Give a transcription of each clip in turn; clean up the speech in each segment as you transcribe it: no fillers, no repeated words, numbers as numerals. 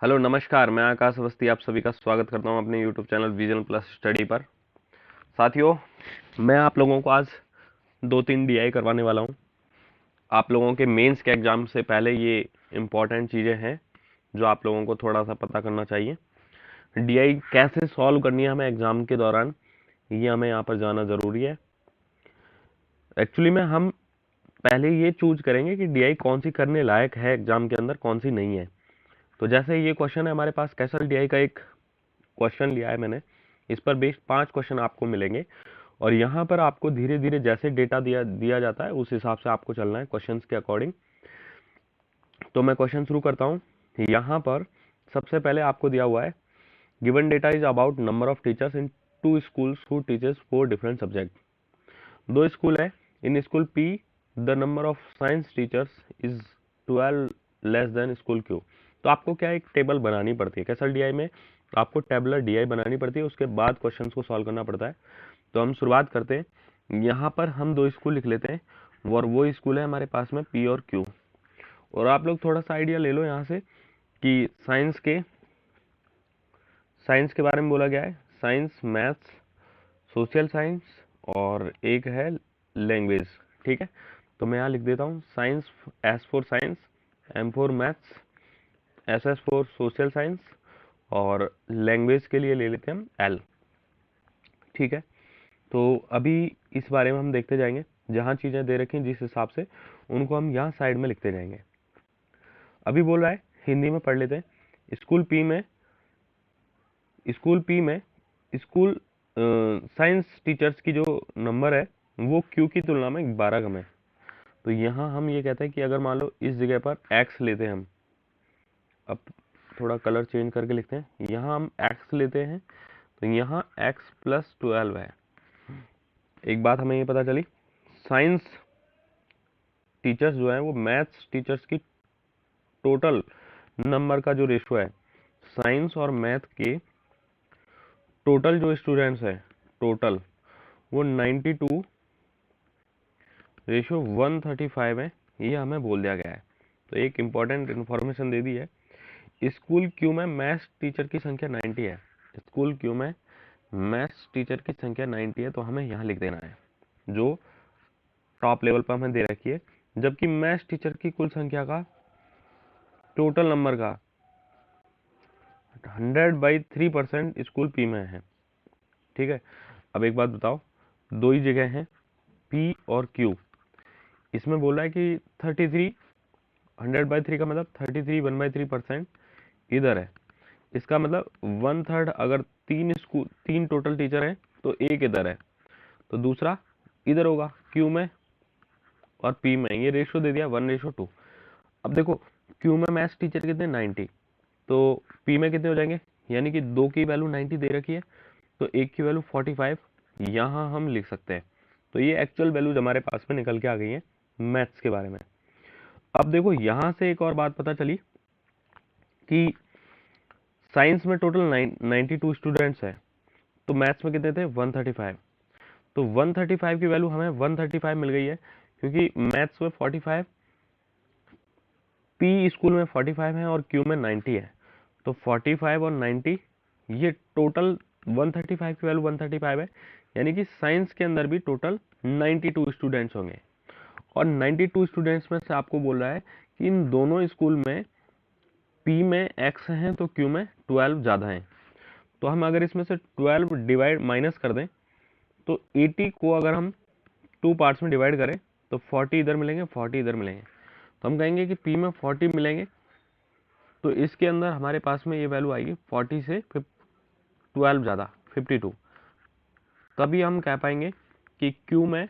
Hello नमस्कार, मैं आकाश अवस्थी आप सभी का स्वागत करता हूं अपने YouTube channel vision plus study पर। साथियों, मैं आप लोगों को आज 2-3 डीआई करवाने वाला हूं। आप लोगों के मेंस के एग्जाम से पहले ये इम्पोर्टेंट चीज़ें हैं जो आप लोगों को थोड़ा सा पता करना चाहिए। डीआई कैसे सॉल्व करनी है हमें एग्ज़ाम के दौरान, ये हमें यहाँ पर जाना ज़रूरी है। एक्चुअली में हम पहले ये चूज करेंगे कि डीआई कौन सी करने लायक है एग्जाम के अंदर, कौन सी नहीं है। तो जैसे ये क्वेश्चन है हमारे पास, कैसल डीआई का एक क्वेश्चन लिया है मैंने। इस पर बेस्ड 5 क्वेश्चन आपको मिलेंगे और यहाँ पर आपको धीरे धीरे जैसे डेटा दिया जाता है उस हिसाब से आपको चलना है क्वेश्चंस के अकॉर्डिंग। तो मैं क्वेश्चन शुरू करता हूँ। यहाँ पर सबसे पहले आपको दिया हुआ है, given data is about number of teachers in 2 schools who teachers 4 different subject. 2 school है, in school P the number of science teachers is 12 less than school Q. तो आपको क्या एक टेबल बनानी पड़ती है कैसल डीआई में, तो आपको टेबलर डीआई बनानी पड़ती है, उसके बाद क्वेश्चंस को सॉल्व करना पड़ता है। तो हम शुरुआत करते हैं। यहाँ पर हम 2 स्कूल लिख लेते हैं और वो स्कूल है हमारे पास में पी और क्यू। और आप लोग थोड़ा सा आइडिया ले लो यहाँ से कि साइंस के बारे में बोला गया है, साइंस, मैथ्स, सोशल साइंस और एक है लैंग्वेज। ठीक है, तो मैं यहाँ लिख देता हूँ science, S for science, M for maths, S for social science और लैंग्वेज के लिए ले लेते हैं हम एल। ठीक है, तो अभी इस बारे में हम देखते जाएंगे, जहाँ चीज़ें दे रखी हैं जिस हिसाब से उनको हम यहाँ साइड में लिखते जाएंगे। अभी बोल रहा है, हिंदी में पढ़ लेते हैं। स्कूल साइंस टीचर्स की जो नंबर है वो क्यू की तुलना में 12 कम है। तो यहाँ हम ये कहते हैं कि अगर मान लो इस जगह पर x लेते हैं हम, अब थोड़ा कलर चेंज करके लिखते हैं, यहाँ हम x लेते हैं तो यहाँ x प्लस 12 है। एक बात हमें ये पता चली, साइंस टीचर्स जो है वो मैथ्स टीचर्स की टोटल नंबर का जो रेशो है, साइंस और मैथ के टोटल जो स्टूडेंट्स है टोटल, वो 92 रेशो 135 है, ये हमें बोल दिया गया है। तो एक इम्पॉर्टेंट इन्फॉर्मेशन दे दी है। स्कूल क्यू में मैथ्स टीचर की संख्या 90 है, स्कूल क्यू में मैथ्स टीचर की संख्या 90 है, तो हमें यहाँ लिख देना है जो टॉप लेवल पर हमें दे रखी है। जबकि मैथ्स टीचर की कुल संख्या का टोटल नंबर का 100/3% स्कूल पी में है। ठीक है, अब एक बात बताओ, दो ही जगह हैं पी और क्यू, इसमें बोल रहा है कि 33, 100/3 का मतलब 33 1/3% इधर है। इसका मतलब 1/3, अगर तीन टोटल टीचर हैं तो एक इधर है, तो दूसरा इधर होगा क्यू में और पी में। ये रेशो दे दिया 1:2। अब देखो, क्यू में मैथ्स टीचर कितने 90, तो पी में कितने हो जाएंगे, यानी कि 2 की वैल्यू 90 दे रखी है तो एक की वैल्यू 45 यहाँ हम लिख सकते हैं। तो ये एक्चुअल वैल्यूज हमारे पास में निकल के आ गई है मैथ्स के बारे में। अब देखो, यहाँ से एक और बात पता चली कि साइंस में टोटल 92 स्टूडेंट्स है, तो मैथ्स में कितने थे 135। तो 135 की वैल्यू हमें 135 मिल गई है, क्योंकि मैथ्स में 45, पी स्कूल में 45 है और क्यू में 90 है। तो 45 और 90, ये टोटल 135 की वैल्यू 135 है, यानी कि साइंस के अंदर भी टोटल 92 स्टूडेंट्स होंगे। और 92 स्टूडेंट्स में से आपको बोल रहा है कि इन दोनों स्कूल में पी में x हैं तो क्यू में 12 ज़्यादा हैं। तो हम अगर इसमें से 12 डिवाइड माइनस कर दें, तो 80 को अगर हम 2 पार्ट्स में डिवाइड करें तो 40 इधर मिलेंगे, 40 इधर मिलेंगे। तो हम कहेंगे कि पी में 40 मिलेंगे, तो इसके अंदर हमारे पास में ये वैल्यू आएगी 40 से 12 ज़्यादा 52। तभी हम कह पाएंगे कि क्यू में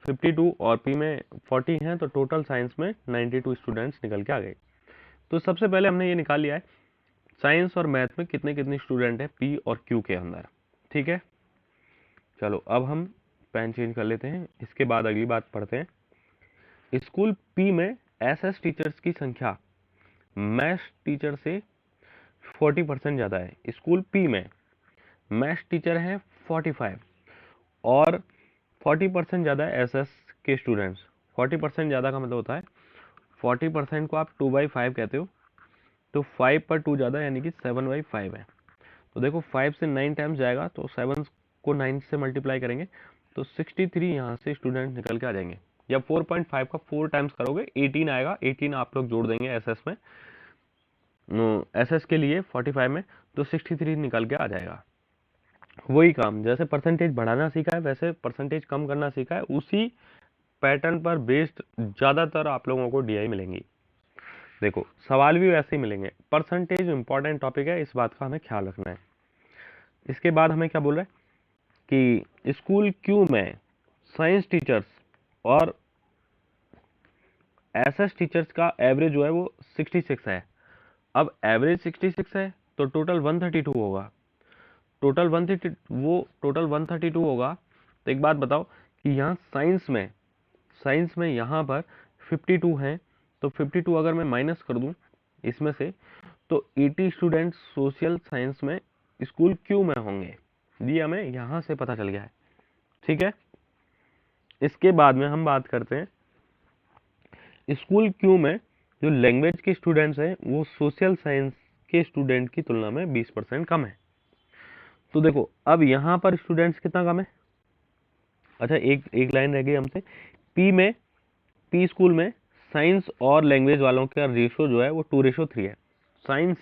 52 और पी में 40 हैं, तो टोटल साइंस में 92 स्टूडेंट्स निकल के आ गए। तो सबसे पहले हमने ये निकाल लिया है साइंस और मैथ में कितने कितने स्टूडेंट हैं पी और क्यू के अंदर। ठीक है, चलो अब हम पेन चेंज कर लेते हैं, इसके बाद अगली बात पढ़ते हैं। स्कूल पी में एसएस टीचर्स की संख्या मैथ्स टीचर से 40% ज़्यादा है। स्कूल पी में मैथ्स टीचर हैं 45 और 40% ज़्यादा है एसएस के स्टूडेंट्स। 40% ज़्यादा का मतलब होता है, 40% को आप 2/5 कहते हो, तो 5 पर 2 ज़्यादा यानी कि 7/5 है। तो देखो 5 से 9 टाइम्स जाएगा तो 7 को 9 से मल्टीप्लाई करेंगे तो 63 यहाँ से स्टूडेंट निकल के आ जाएंगे। जब 4.5 का 4 टाइम्स करोगे 18 आएगा, 18 आप लोग जोड़ देंगे एसएस में, एसएस के लिए 45 में, तो 63 निकल के आ जाएगा। वही काम जैसे परसेंटेज बढ़ाना सीखा है वैसे परसेंटेज कम करना सीखा है, उसी पैटर्न पर बेस्ड ज़्यादातर आप लोगों को डीआई मिलेंगी। देखो सवाल भी वैसे ही मिलेंगे। परसेंटेज इंपॉर्टेंट टॉपिक है, इस बात का हमें ख्याल रखना है। इसके बाद हमें क्या बोल रहा है कि स्कूल क्यू में साइंस टीचर्स और एसएस टीचर्स का एवरेज जो है वो 66 है। अब एवरेज 66 है तो टोटल 132 होगा। टोटल 132 होगा। तो एक बात बताओ कि यहाँ साइंस में यहाँ पर 52 हैं, तो 52 अगर मैं माइनस कर दूं इसमें से तो 80 स्टूडेंट्स सोशल साइंस में स्कूल क्यू में होंगे। ये हमें यहाँ से पता चल गया है। ठीक है, इसके बाद में हम बात करते हैं स्कूल क्यू में जो लैंग्वेज के स्टूडेंट्स हैं वो सोशल साइंस के स्टूडेंट की तुलना में 20% कम है। तो देखो अब यहाँ पर स्टूडेंट्स कितना कम है। अच्छा एक लाइन रह गई हमसे, पी स्कूल में साइंस और लैंग्वेज वालों का रेशो जो है वो 2:3 है। साइंस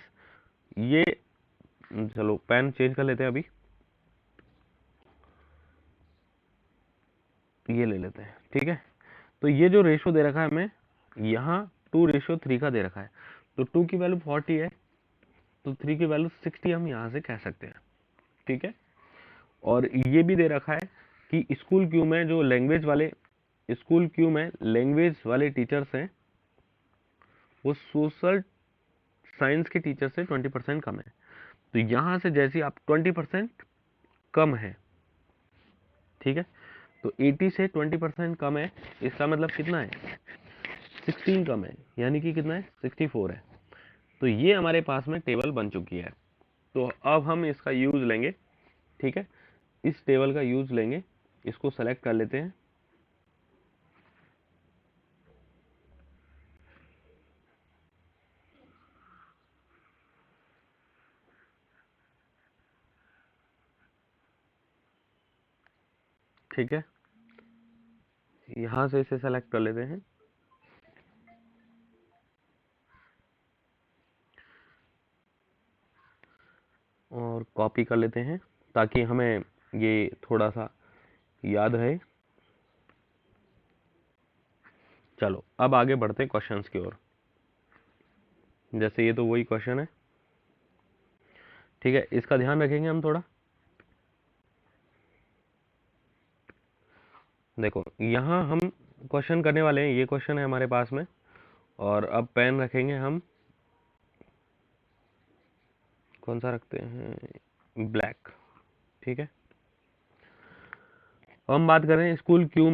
ये, चलो पेन चेंज कर लेते हैं, अभी ये ले लेते हैं। ठीक है, तो ये जो रेशो दे रखा है हमें यहाँ 2:3 का दे रखा है। तो 2 की वैल्यू 40 है तो 3 की वैल्यू 60 हम यहाँ से कह सकते हैं। ठीक है, और ये भी दे रखा है कि स्कूल क्यू में जो लैंग्वेज वाले टीचर्स हैं वो सोशल साइंस के टीचर से 20% कम है। तो यहाँ से जैसे आप 20% कम है, ठीक है, तो 80 से 20% कम है, इसका मतलब कितना है 16 कम है, यानी कि कितना है 64 है। तो ये हमारे पास में टेबल बन चुकी है। तो अब हम इसका यूज लेंगे। ठीक है, इस टेबल का यूज लेंगे, इसको सेलेक्ट कर लेते हैं। ठीक है, यहां से इसे सेलेक्ट कर लेते हैं और कॉपी कर लेते हैं ताकि हमें ये थोड़ा सा याद रहे। चलो अब आगे बढ़ते हैं क्वेश्चंस की ओर। जैसे ये तो वही क्वेश्चन है, ठीक है, इसका ध्यान रखेंगे हम थोड़ा। देखो यहाँ हम क्वेश्चन करने वाले हैं, ये क्वेश्चन है हमारे पास में, और अब पेन रखेंगे हम, कौन सा रखते हैं, ब्लैक। ठीक है, अब हम बात कर रहे हैं स्कूल क्यू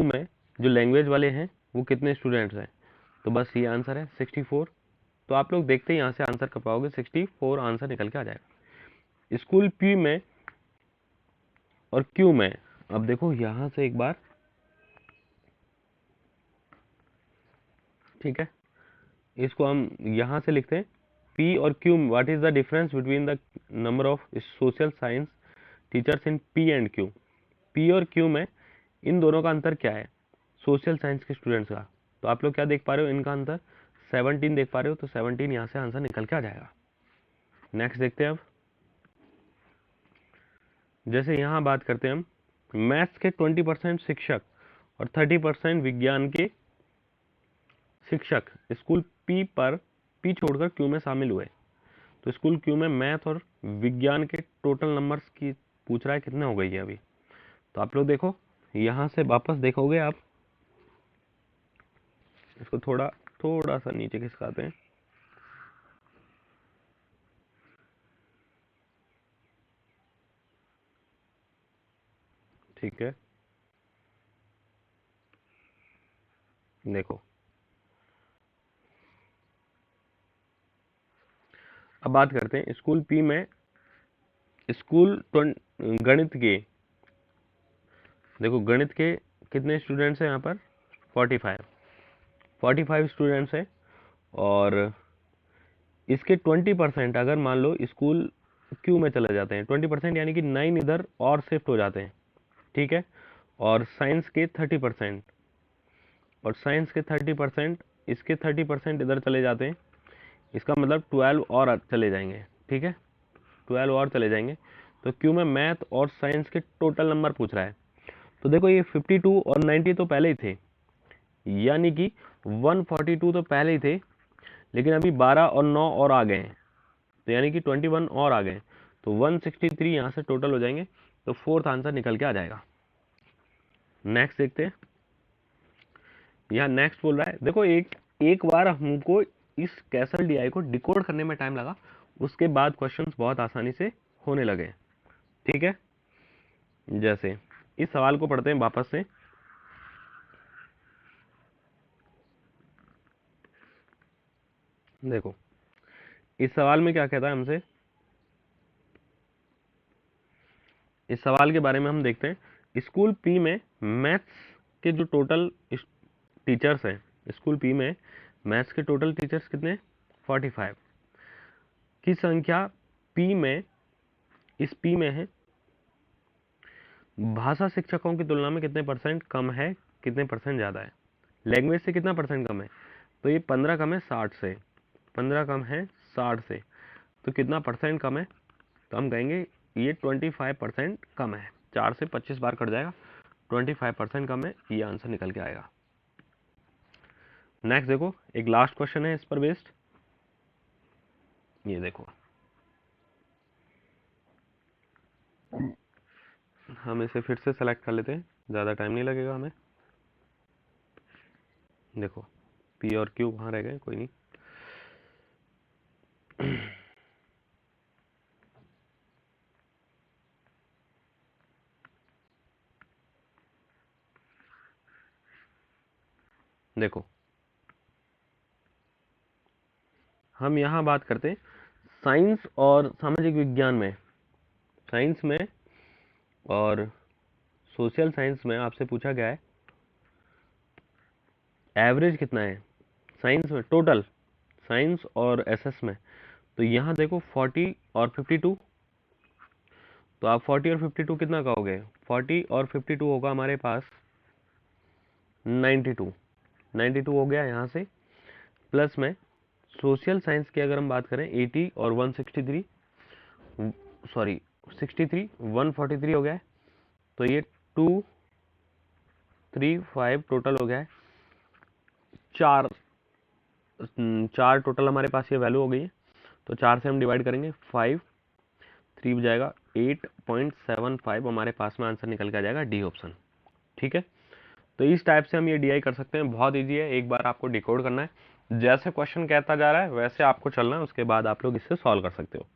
में जो लैंग्वेज वाले हैं वो कितने स्टूडेंट्स हैं। तो बस ये आंसर है 64। तो आप लोग देखते हैं यहाँ से आंसर कर पाओगे, 64 आंसर निकल के आ जाएगा। स्कूल पी में और क्यू में, अब देखो यहाँ से एक बार, ठीक है, इसको हम यहाँ से लिखते हैं पी और Q, what is the difference between the number of social science teachers in P and Q. P और क्यू में इन दोनों का अंतर क्या है सोशल साइंस के स्टूडेंट्स का। तो आप लोग क्या देख पा रहे हो, इनका अंतर 17 देख पा रहे हो, तो 17 यहाँ से आंसर निकल के आ जाएगा। नेक्स्ट देखते हैं अब, जैसे यहाँ बात करते हैं हम मैथ्स के 20% शिक्षक और 30% विज्ञान के शिक्षक स्कूल पी छोड़कर क्यू में शामिल हुए। तो स्कूल क्यू में मैथ और विज्ञान के टोटल नंबर्स की पूछ रहा है, कितने हो गई है अभी। तो आप लोग देखो यहाँ से वापस देखोगे आप, इसको थोड़ा सा नीचे खिसकाते हैं। ठीक है, देखो अब बात करते हैं स्कूल पी में गणित के, देखो गणित के कितने स्टूडेंट्स हैं यहाँ पर 45 स्टूडेंट्स हैं, और इसके 20% अगर मान लो स्कूल क्यू में चले जाते हैं, 20% यानी कि 9 इधर और शिफ्ट हो जाते हैं, ठीक है। और साइंस के 30%, और साइंस के 30%, इसके 30% इधर चले जाते हैं, इसका मतलब 12 और चले जाएंगे, ठीक है, 12 और चले जाएंगे। तो क्यों में मैथ और साइंस के टोटल नंबर पूछ रहा है। तो देखो ये 52 और 90 तो पहले ही थे, यानी कि 142 तो पहले ही थे, लेकिन अभी 12 और 9 और आ गए हैं, तो यानी कि 21 और आ गए, तो 163 यहाँ से टोटल हो जाएंगे, तो फोर्थ आंसर निकल के आ जाएगा। नेक्स्ट देखते हैं। यहाँ नेक्स्ट बोल रहा है, देखो एक बार हमको इस कैसल डीआई को डिकोड करने में टाइम लगा, उसके बाद क्वेश्चंस बहुत आसानी से होने लगे, ठीक है। जैसे इस सवाल को पढ़ते हैं वापस से। देखो इस सवाल में क्या कहता है हमसे, इस सवाल के बारे में हम देखते हैं। स्कूल पी में मैथ्स के जो टोटल टीचर्स हैं, स्कूल पी में मैथ्स के टोटल टीचर्स कितने, 45 की संख्या पी में, इस पी में है, भाषा शिक्षकों की तुलना में कितने परसेंट कम है, कितने परसेंट ज़्यादा है। लैंग्वेज से कितना परसेंट कम है, तो ये 15 कम है 60 से, 15 कम है 60 से, तो कितना परसेंट कम है, तो हम कहेंगे ये 25% कम है। 4 से 25 बार कट जाएगा, 25% कम है, ये आंसर निकल के आएगा। नेक्स्ट देखो, एक लास्ट क्वेश्चन है इस पर बेस्ड, ये देखो, हम इसे फिर से सेलेक्ट कर लेते हैं, ज़्यादा टाइम नहीं लगेगा हमें। देखो पी और क्यू कहाँ रह गए, कोई नहीं। देखो हम यहाँ बात करते हैं साइंस और सामाजिक विज्ञान में, साइंस में और सोशल साइंस में आपसे पूछा गया है एवरेज कितना है साइंस में टोटल, साइंस और एसएस में। तो यहाँ देखो 40 और 52, तो आप 40 और 52 कितना कहोगे, 40 और 52 होगा हमारे पास 92, 92 हो गया यहाँ से। प्लस में सोशल साइंस की अगर हम बात करें 80 और 163, सॉरी 63, 143 हो गया है, तो ये 235 टोटल हो गया है। चार चार टोटल हमारे पास ये वैल्यू हो गई है, तो 4 से हम डिवाइड करेंगे, 5, 3 बजाएगा, 8.75 हमारे पास में आंसर निकल के आ जाएगा, डी ऑप्शन, ठीक है। तो इस टाइप से हम ये डीआई कर सकते हैं, बहुत इजी है, एक बार आपको डिकोड करना है, जैसे क्वेश्चन कहता जा रहा है वैसे आपको चलना है, उसके बाद आप लोग इससे सॉल्व कर सकते हो।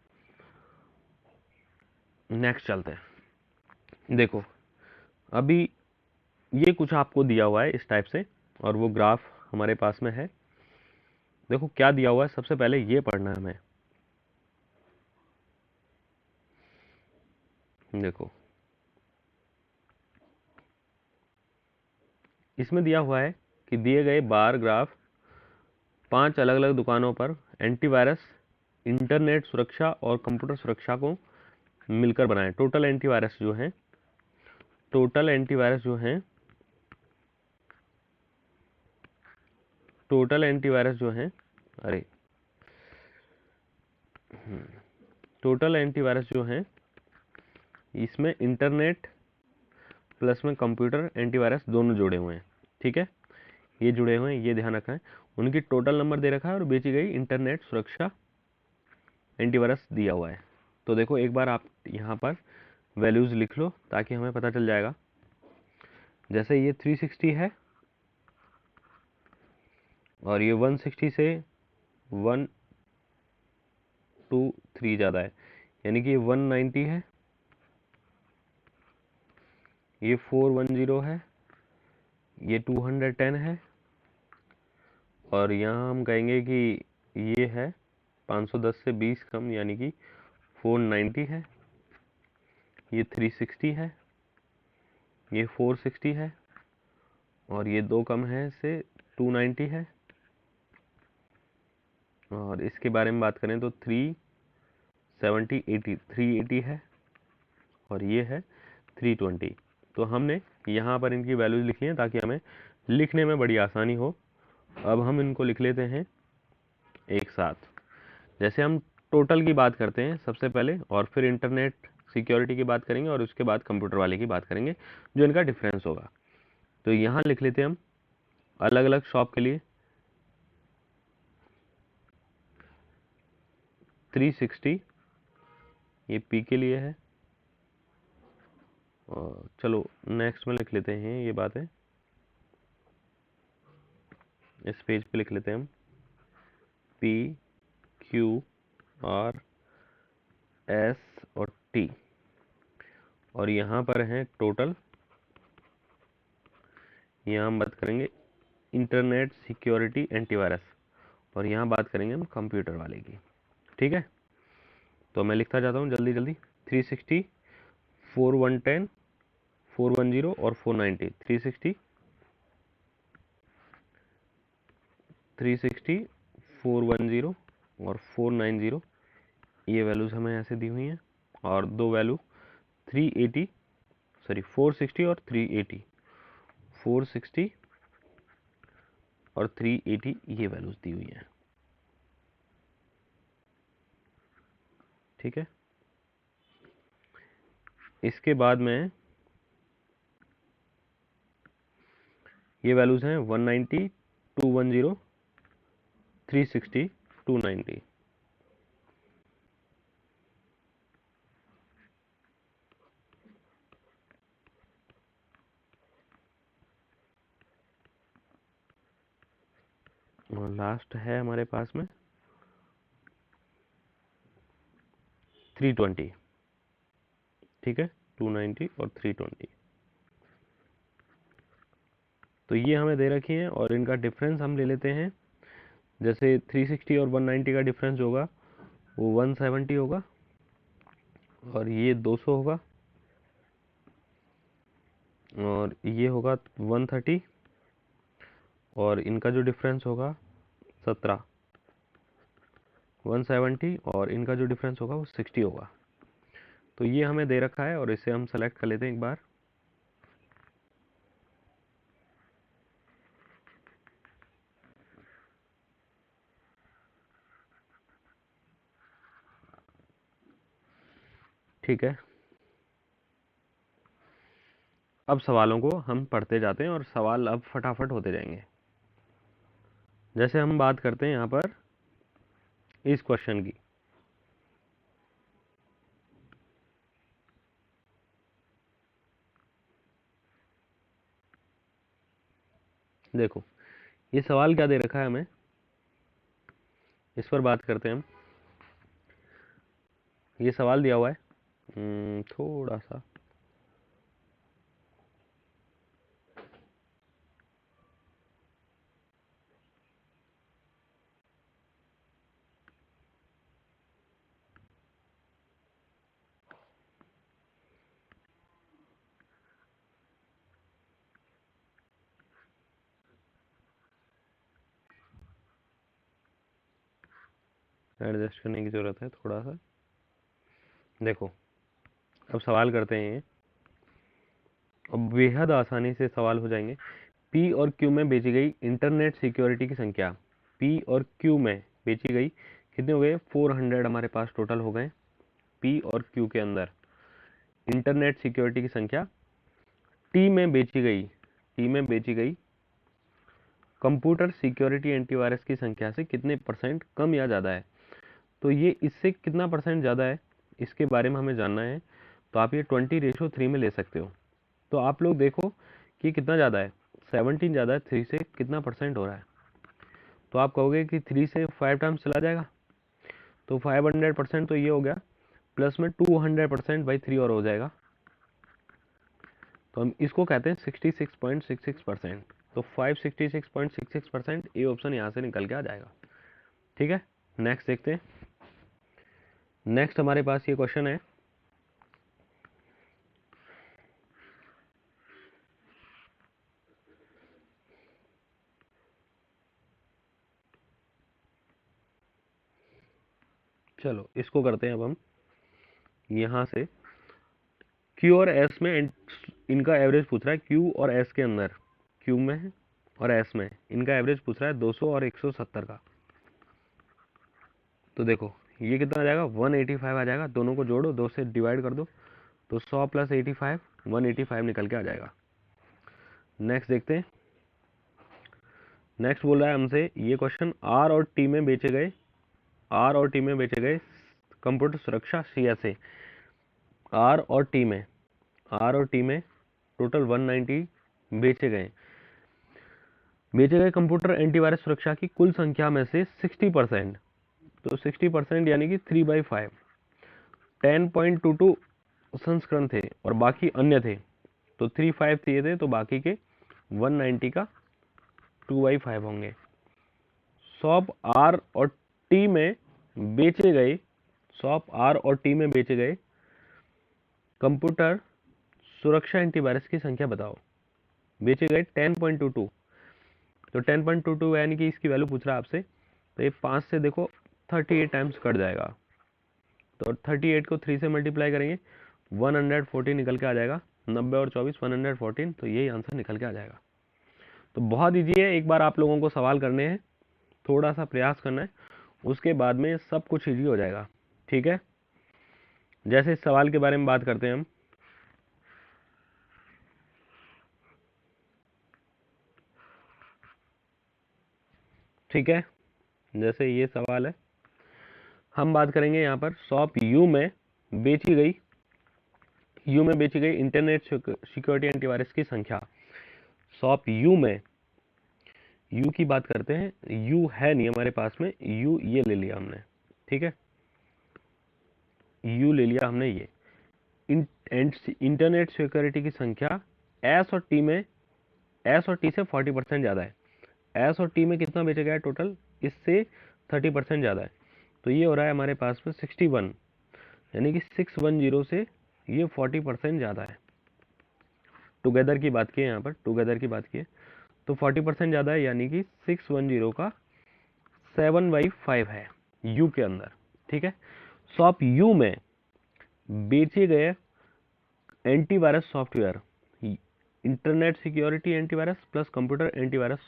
नेक्स्ट चलते हैं। देखो अभी ये कुछ आपको दिया हुआ है इस टाइप से, और वो ग्राफ हमारे पास में है। देखो क्या दिया हुआ है, सबसे पहले ये पढ़ना है हमें। देखो इसमें दिया हुआ है कि दिए गए बार ग्राफ 5 अलग अलग दुकानों पर एंटीवायरस, इंटरनेट सुरक्षा और कंप्यूटर सुरक्षा को मिलकर बनाए। टोटल एंटीवायरस जो है, टोटल एंटीवायरस जो है, टोटल एंटीवायरस जो है, अरे टोटल एंटीवायरस जो है, इसमें इंटरनेट प्लस में कंप्यूटर एंटीवायरस दोनों जुड़े हुए हैं, ठीक है, ये जुड़े हुए हैं, ये ध्यान रखना है। उनकी टोटल नंबर दे रखा है और बेची गई इंटरनेट सुरक्षा एंटीवायरस दिया हुआ है। तो देखो एक बार आप यहाँ पर वैल्यूज लिख लो ताकि हमें पता चल जाएगा। जैसे ये 360 है और ये 160 से 1 2 3 ज़्यादा है, यानी कि ये 190 है, ये 410 है, ये 210 है, और यहाँ हम कहेंगे कि ये है 510 से 20 कम, यानी कि 490 है, ये 360 है, ये 460 है, और ये 2 कम है से 290 है, और इसके बारे में बात करें तो 370 80 380 है और ये है 320। तो हमने यहाँ पर इनकी वैल्यूज लिखी हैं ताकि हमें लिखने में बड़ी आसानी हो। अब हम इनको लिख लेते हैं एक साथ। जैसे हम टोटल की बात करते हैं सबसे पहले, और फिर इंटरनेट सिक्योरिटी की बात करेंगे, और उसके बाद कंप्यूटर वाले की बात करेंगे जो इनका डिफरेंस होगा। तो यहाँ लिख लेते हैं हम अलग अलग शॉप के लिए 360, ये पी के लिए है। और चलो नेक्स्ट में लिख लेते हैं ये बातें, इस पेज पे लिख लेते हैं हम पी क्यू आर एस और टी, और यहाँ पर है टोटल। यहाँ हम बात करेंगे इंटरनेट सिक्योरिटी एंटीवायरस, और यहाँ बात करेंगे हम कंप्यूटर वाले की। ठीक है, तो मैं लिखता जाता हूँ जल्दी जल्दी। 360, 4110, 410 और 490। 360, 410 और 490, ये वैल्यूज हमें ऐसे दी हुई हैं। और दो वैल्यू 380, सॉरी 460 और 380, 460 और 380 ये वैल्यूज दी हुई हैं। ठीक है, इसके बाद में ये वैल्यूज हैं 190, 210, 360, 290। और लास्ट है हमारे पास में 320। ठीक है, 290 और 320। तो ये हमें दे रखी है, और इनका डिफरेंस हम ले लेते हैं। जैसे 360 और 190 का डिफरेंस होगा वो 170 होगा, और ये 200 होगा, और ये होगा 130, और इनका जो डिफरेंस होगा 17, 170, और इनका जो डिफरेंस होगा वो 60 होगा। तो ये हमें दे रखा है, और इसे हम सेलेक्ट कर लेते हैं एक बार। ठीक है, अब सवालों को हम पढ़ते जाते हैं, और सवाल अब फटाफट होते जाएंगे। जैसे हम बात करते हैं यहाँ पर इस क्वेश्चन की। देखो ये सवाल क्या दे रखा है हमें, इस पर बात करते हैं हम। ये सवाल दिया हुआ है, थोड़ा सा एडजस्ट करने की जरूरत है थोड़ा सा। देखो अब सवाल करते हैं, अब बेहद आसानी से सवाल हो जाएंगे। पी और क्यू में बेची गई इंटरनेट सिक्योरिटी की संख्या, पी और क्यू में बेची गई कितने हो गए, 400 हमारे पास टोटल हो गए। पी और क्यू के अंदर इंटरनेट सिक्योरिटी की संख्या टी में बेची गई, टी में बेची गई कंप्यूटर सिक्योरिटी एंटीवायरस की संख्या से कितने परसेंट कम या ज़्यादा है। तो ये इससे कितना परसेंट ज़्यादा है, इसके बारे में हमें जानना है। तो आप ये 20:3 में ले सकते हो। तो आप लोग देखो कि कितना ज़्यादा है, 17 ज़्यादा है 3 से, कितना परसेंट हो रहा है। तो आप कहोगे कि 3 से 5 टाइम्स चला जाएगा, तो 500% तो ये हो गया, प्लस में 200% बाई 3 और हो जाएगा। तो हम इसको कहते हैं 66.66%। तो 566.66%, ए ऑप्शन यहाँ से निकल के आ जाएगा। ठीक है, नेक्स्ट देखते हैं। नेक्स्ट हमारे पास ये क्वेश्चन है, चलो इसको करते हैं अब हम यहाँ से। क्यू और एस में इनका एवरेज पूछ रहा है, क्यू और एस के अंदर, क्यू में और एस में इनका एवरेज पूछ रहा है 200 और 170 का। तो देखो ये कितना आ जाएगा, 185 आ जाएगा। दोनों को जोड़ो, 2 से डिवाइड कर दो, तो 100 + 85 185 निकल के आ जाएगा। नेक्स्ट देखते हैं। नेक्स्ट बोल रहा है हमसे ये क्वेश्चन, आर और टी में बेचे गए कंप्यूटर सुरक्षा CSA। आर और टी में टोटल 190 बेचे गए कंप्यूटर एंटीवायरस सुरक्षा की कुल संख्या में से 60%, तो 60% यानी कि 3/5 10.22 संस्करण थे और बाकी अन्य थे, तो 35 दिए थे, तो बाकी के 190 का 2/5 होंगे। सॉप आर और टी में बेचे गए कंप्यूटर सुरक्षा एंटीवायरस की संख्या बताओ। बेचे गए 10.22, तो 10.22 यानी कि इसकी वैल्यू पूछ रहा है आपसे, तो ये 5 से देखो 38 टाइम्स कट जाएगा, तो 38 को 3 से मल्टीप्लाई करेंगे 140 निकल के आ जाएगा। 90 और 24 114, तो यही आंसर निकल के आ जाएगा। तो बहुत ईजी है, एक बार आप लोगों को सवाल करने हैं, थोड़ा सा प्रयास करना है, उसके बाद में सब कुछ ईजी हो जाएगा। ठीक है, जैसे इस सवाल के बारे में बात करते हैं हम। ठीक है, जैसे ये सवाल है, हम बात करेंगे यहाँ पर शॉप यू में बेची गई इंटरनेट सिक्योरिटी एंटीवायरस की संख्या। शॉप यू में, यू की बात करते हैं, यू है नहीं हमारे पास में, यू ये ले लिया हमने। ठीक है, यू ले लिया हमने ये। इंटरनेट सिक्योरिटी की संख्या एस और टी से 40% ज़्यादा है। एस और टी में कितना बेचा गया है टोटल, इससे 30% ज़्यादा है, तो ये हो रहा है हमारे पास में 61, यानी कि 610 से ये 40% ज़्यादा है। टुगेदर की बात की है यहाँ पर, टुगेदर की बात की है, तो 40% ज़्यादा है, यानी कि 610 का 7/5 है यू के अंदर। ठीक है, शॉप यू में बेचे गए antivirus software, internet security antivirus plus computer antivirus,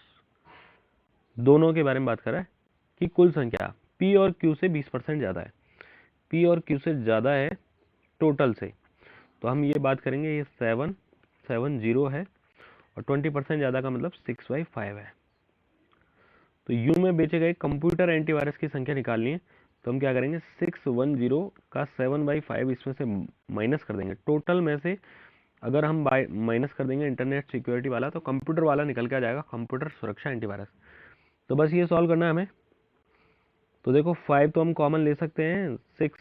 दोनों के बारे में बात कर रहा है कि कुल संख्या पी और क्यू से 20% ज़्यादा है। पी और क्यू से ज़्यादा है टोटल से, तो हम ये बात करेंगे, ये 770 है और 20% ज़्यादा का मतलब 6/5 है। तो यू में बेचे गए कंप्यूटर एंटीवायरस की संख्या निकालनी है, तो हम क्या करेंगे, 610 का 7/5 इसमें से माइनस कर देंगे। टोटल में से अगर हम माइनस कर देंगे इंटरनेट सिक्योरिटी वाला, तो कंप्यूटर वाला निकल के आ जाएगा, कंप्यूटर सुरक्षा एंटीवायरस। तो बस ये सॉल्व करना है हमें। तो देखो 5 तो हम कॉमन ले सकते हैं, 6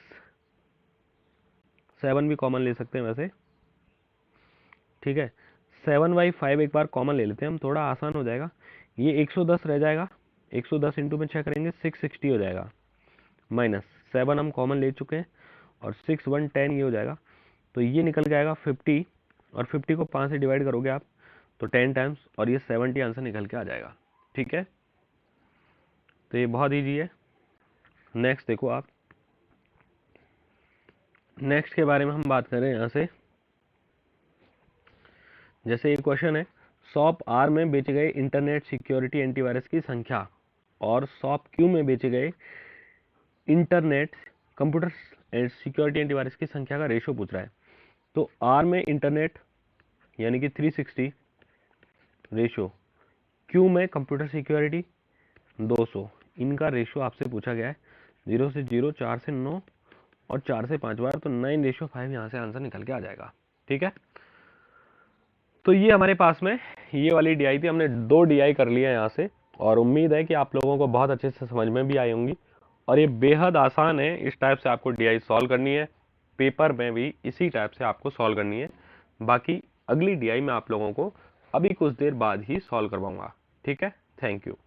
7 भी कॉमन ले सकते हैं वैसे। ठीक है, 7/5 एक बार कॉमन ले लेते हैं हम, थोड़ा आसान हो जाएगा। ये 110 रह जाएगा, 110 इंटू में 6 करेंगे 660 हो जाएगा, माइनस 7 हम कॉमन ले चुके हैं और 6 1 10 ये हो जाएगा, तो ये निकल के आएगा 50, और 50 को 5 से डिवाइड करोगे आप तो 10 टाइम्स, और ये 70 आंसर निकल के आ जाएगा। ठीक है, तो ये बहुत ईजी है। नेक्स्ट देखो आप, नेक्स्ट के बारे में हम बात करें यहाँ से। जैसे ये क्वेश्चन है, शॉप आर में बेचे गए इंटरनेट सिक्योरिटी एंटीवायरस की संख्या और शॉप क्यू में बेचे गए इंटरनेट कंप्यूटर सिक्योरिटी एंटीवायरस की संख्या का रेशो पूछ रहा है। तो आर में इंटरनेट यानी कि 360 रेशो, क्यू में कंप्यूटर सिक्योरिटी 200, इनका रेशो आपसे पूछा गया है। 0 से 0, 4 से 9 और 4 से 5 बार, तो 9:5 यहाँ से आंसर निकल के आ जाएगा। ठीक है, तो ये हमारे पास में ये वाली डीआई थी, हमने 2 डीआई कर लिया यहाँ से, और उम्मीद है कि आप लोगों को बहुत अच्छे से समझ में भी आई होंगी, और ये बेहद आसान है। इस टाइप से आपको डीआई सॉल्व करनी है, पेपर में भी इसी टाइप से आपको सॉल्व करनी है। बाकी अगली डीआई मैं आप लोगों को अभी कुछ देर बाद ही सॉल्व करवाऊंगा। ठीक है, थैंक यू।